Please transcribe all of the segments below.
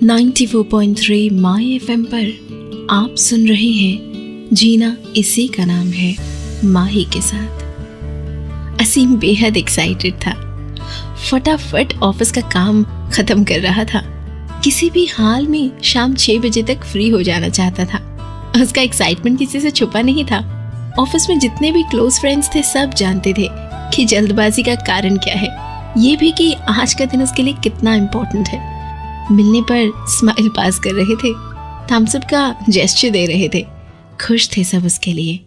94.3 माई FM पर आप सुन रहे हैं जीना इसी का नाम है माही के साथ। असीम बेहद एक्साइटेड था। फटाफट ऑफिस का काम खत्म कर रहा था। किसी भी हाल में शाम 6 बजे तक फ्री हो जाना चाहता था। उसका एक्साइटमेंट किसी से छुपा नहीं था। ऑफिस में जितने भी क्लोज फ्रेंड्स थे सब जानते थे कि जल्दबाजी का कारण क्या है, ये भी कि आज का दिन उसके लिए कितना इम्पोर्टेंट है। मिलने पर स्माइल पास कर रहे थे, थम्स अप का जेस्चर दे रहे थे, खुश थे सब उसके लिए।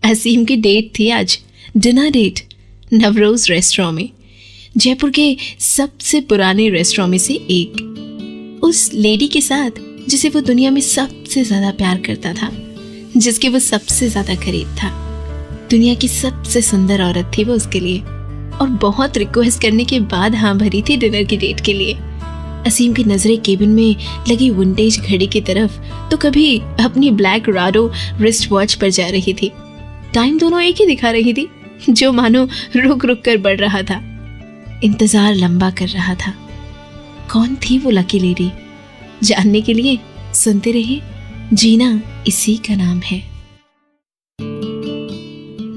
असीम की डेट थी आज, डिनर डेट, नवरोज रेस्टोरेंट में, जयपुर के सबसे पुराने रेस्टोरेंट में से एक। उस लेडी के साथ जिसे वो दुनिया में सबसे ज्यादा प्यार करता था, जिसके वो सबसे ज्यादा करीब था। दुनिया की सबसे सुंदर औरत थी वो उसके लिए, और बहुत रिक्वेस्ट करने के बाद हाँ भरी थी डिनर की डेट के लिए। असीम की नजरें केबिन में लगी विंटेज घड़ी की तरफ तो कभी अपनी ब्लैक राडो रिस्ट वॉच पर जा रही थी। टाइम दोनों एक ही दिखा रही थी, जो मानो रुक रुक कर बढ़ रहा था, इंतजार लंबा कर रहा था। कौन थी वो लकी लेडी? जानने के लिए सुनते रहिए, जीना इसी का नाम है।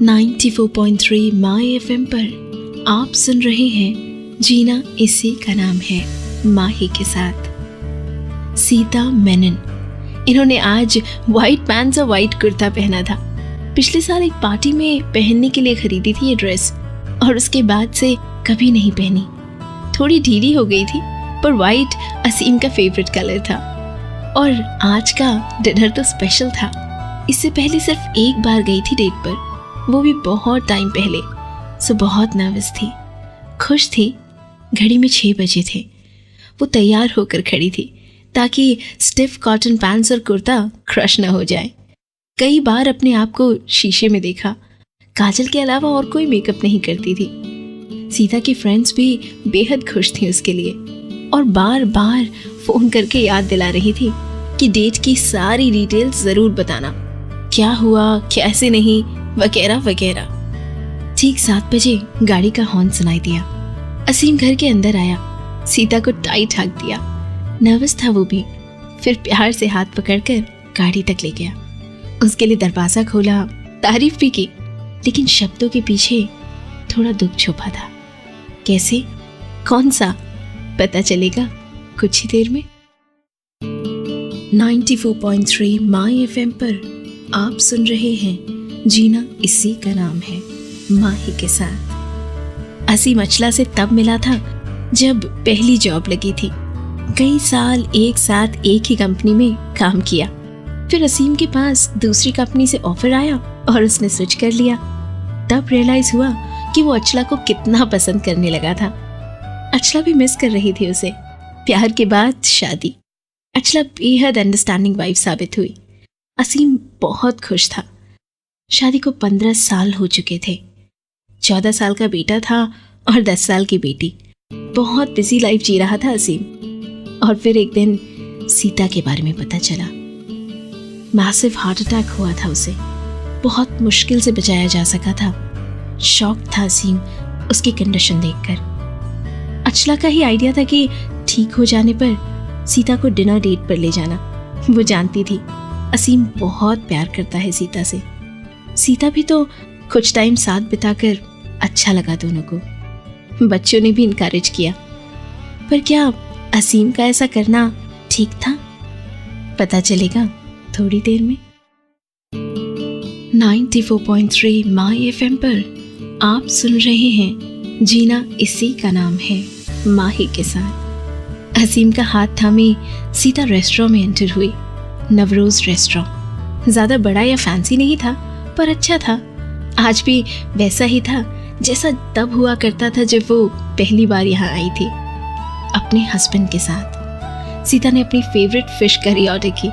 94.3 माई FM पर आप सुन रहे हैं जीना इसी का नाम है माही के साथ। सीता मेनन, इन्होंने आज व्हाइट पैंट्स और व्हाइट कुर्ता पहना था। पिछले साल एक पार्टी में पहनने के लिए खरीदी थी ये ड्रेस, और उसके बाद से कभी नहीं पहनी। थोड़ी ढीली हो गई थी, पर व्हाइट असीम का फेवरेट कलर था। और आज का डिनर तो स्पेशल था। इससे पहले सिर्फ एक बार गई थी डेट पर, वो भी बहुत टाइम पहले, सो बहुत नर्वस थी। खुश थी। घड़ी में 6 बजे थे। वो तैयार होकर खड़ी थी ताकि स्टिफ कॉटन पैंट्स और कुर्ता क्रश न हो जाए। कई बार अपने आप को शीशे में देखा। काजल के अलावा और कोई मेकअप नहीं करती थी। सीता की फ्रेंड्स भी बेहद खुश थी उसके लिए, और बार बार फोन करके याद दिला रही थी कि डेट की सारी डिटेल्स जरूर बताना, क्या हुआ कैसे नहीं, वगैरह वगैरह। ठीक 7 बजे गाड़ी का हॉर्न सुनाई दिया। असीम घर के अंदर आया, सीता को टाइट हक दिया। नर्वस था वो भी, फिर प्यार से हाथ पकड़कर गाड़ी तक ले गया। उसके लिए दरवाजा खोला, तारीफ भी की, लेकिन शब्दों के पीछे थोड़ा दुख छुपा था। कैसे, कौन सा, पता चलेगा कुछ ही देर में। 94.3 माई FM पर आप सुन रहे हैं जीना इसी का नाम है माही के साथ। असीम अचला से तब मिला था जब पहली जॉब लगी थी। कई साल एक साथ एक ही कंपनी में काम किया। फिर असीम के पास दूसरी कंपनी से ऑफर आया और उसने स्विच कर लिया। तब रियलाइज हुआ कि वो अचला को कितना पसंद करने लगा था। अचला भी मिस कर रही थी उसे। प्यार के बाद शादी। अचला बेहद अंडरस्टैंडिंग वाइफ साबित हुई। असीम बहुत खुश था। शादी को 15 साल हो चुके थे। 14 साल का बेटा था और 10 साल की बेटी। बहुत बिजी लाइफ जी रहा था असीम। और फिर एक दिन सीता के बारे में पता चला। मैसिव हार्ट अटैक हुआ था उसे। बहुत मुश्किल से बचाया जा सका था। शॉक था असीम उसकी कंडीशन देखकर। अचला का ही आइडिया था कि ठीक हो जाने पर सीता को डिनर डेट पर ले जाना। वो जानती थी असीम बहुत प्यार करता है सीता से। सीता भी तो कुछ टाइम साथ बिताकर अच्छा लगा दोनों को। बच्चों ने भी इनकरेज किया। पर क्या असीम का ऐसा करना ठीक था? पता चलेगा थोड़ी देर में। 94.3 माई FM पर आप सुन रहे हैं जीना इसी का नाम है माही के साथ। असीम का हाथ थामे सीता रेस्टोरेंट में एंटर हुई। नवरोज रेस्टोरेंट ज्यादा बड़ा या फैंसी नहीं था, पर अच्छा था। आज भी वैसा ही था जैसा तब हुआ करता था जब वो पहली बार यहाँ आई थी अपने हस्बैंड के साथ। सीता ने अपनी फेवरेट फिश करी ऑर्डर की।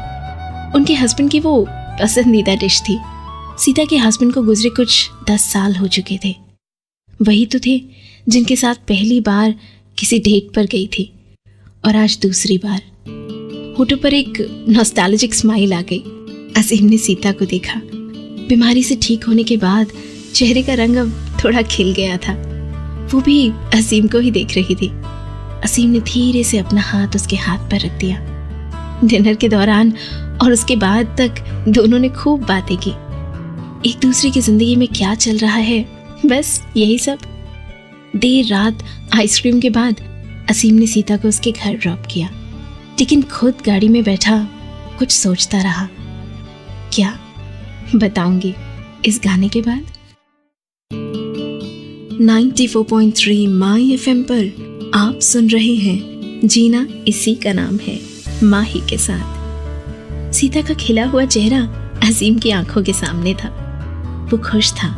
उनके हस्बैंड की वो पसंदीदा डिश थी। सीता के हस्बैंड को गुजरे कुछ 10 साल हो चुके थे। वही तो थे जिनके साथ पहली बार किसी डेट पर गई थी, और आज दूसरी बार। होठों पर एक नॉस्टैल्जिक स्माइल आ गई। असीम ने सीता को देखा। बीमारी से ठीक होने के बाद चेहरे का रंग अब थोड़ा खिल गया था। वो भी असीम को ही देख रही थी। असीम ने धीरे से अपना हाथ उसके हाथ पर रख दिया। डिनर के दौरान और उसके बाद तक दोनों ने खूब बातें की। एक दूसरे की जिंदगी में क्या चल रहा है, बस यही सब। देर रात आइसक्रीम के बाद असीम ने सीता को उसके घर ड्रॉप किया, लेकिन खुद गाड़ी में बैठा कुछ सोचता रहा। क्या, बताऊंगी इस गाने के बाद। 94.3 माई एफएम पर आप सुन रहे हैं जीना इसी का नाम है, माही के साथ। सीता का खिला हुआ चेहरा असीम की आंखों के सामने था। वो खुश था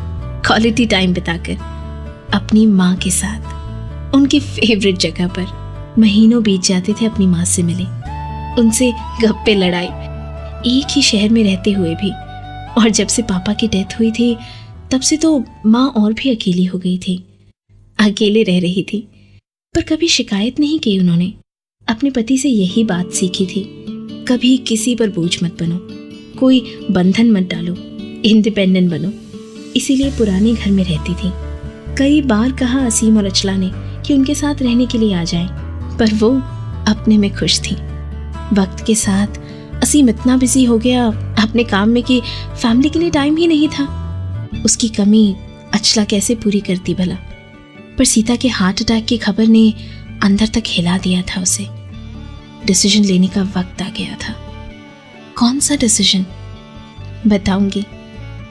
क्वालिटी टाइम बिताकर अपनी माँ के साथ, उनकी फेवरेट जगह पर। महीनों बीत जाते थे अपनी माँ से मिले, उनसे गप्पे लड़ाई, एक ही शहर में रहते हुए भी। और जब से पापा की डेथ हुई थी तब से तो माँ और भी अकेली हो गई थी, अकेले रह रही थी। पर कभी शिकायत नहीं की उन्होंने। अपने पति से यही बात सीखी थी, कभी किसी पर बोझ मत बनो, कोई बंधन मत डालो, इंडिपेंडेंट बनो। इसीलिए पुराने घर में रहती थी। कई बार कहा असीम और अचला ने कि उनके साथ रहने के लिए आ जाएं, पर वो अपने में खुश थी। वक्त के साथ असीम इतना बिजी हो गया अपने काम में कि फैमिली के लिए टाइम ही नहीं था। उसकी कमी अचला कैसे पूरी करती भला। पर सीता के हार्ट अटैक की खबर ने अंदर तक हिला दिया था उसे। डिसीजन लेने का वक्त आ गया था। कौन सा डिसीजन, बताऊंगी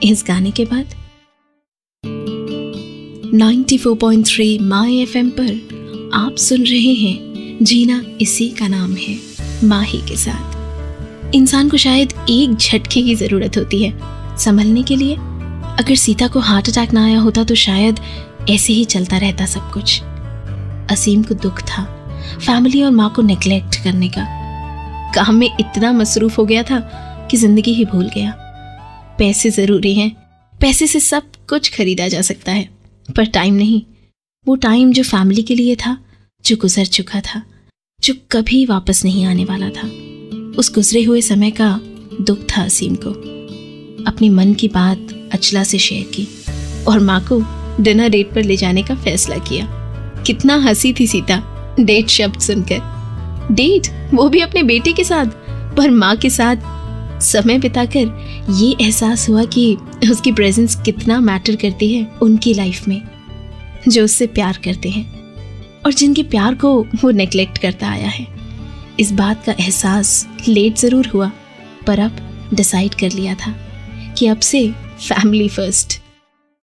इस गाने के बाद। 94.3 माई एफएम पर आप सुन रहे हैं जीना इसी का नाम है, माही के साथ। इंसान को शायद एक झटके की जरूरत होती है संभलने के लिए। अगर सीता को हार्ट अटैक ना आया होता तो शायद ऐसे ही चलता रहता सब कुछ। असीम को दुख था फैमिली और माँ को नेग्लेक्ट करने का। काम में इतना मसरूफ हो गया था कि जिंदगी ही भूल गया। पैसे जरूरी हैं, पैसे से सब कुछ खरीदा जा सकता है, पर टाइम नहीं। वो टाइम जो फैमिली के लिए था, जो गुजर चुका था, जो कभी वापस नहीं आने वाला था। उस गुजरे हुए समय का दुख था असीम को। अपनी मन की बात अचला से शेयर की और माँ को डिनर डेट पर ले जाने का फैसला किया। कितना हंसी थी सीता डेट शब्द सुनकर। डेट, वो भी अपने बेटे के साथ, पर माँ के साथ समय बिताकर ये एहसास हुआ कि उसकी प्रेजेंस कितना मैटर करती है उनकी लाइफ में, जो उससे प्यार करते हैं और जिनके प्यार को वो नेग्लेक्ट करता आया है। इस बात का एहसास लेट जरूर हुआ, पर अब डिसाइड कर लिया था कि अब से फैमिली फर्स्ट।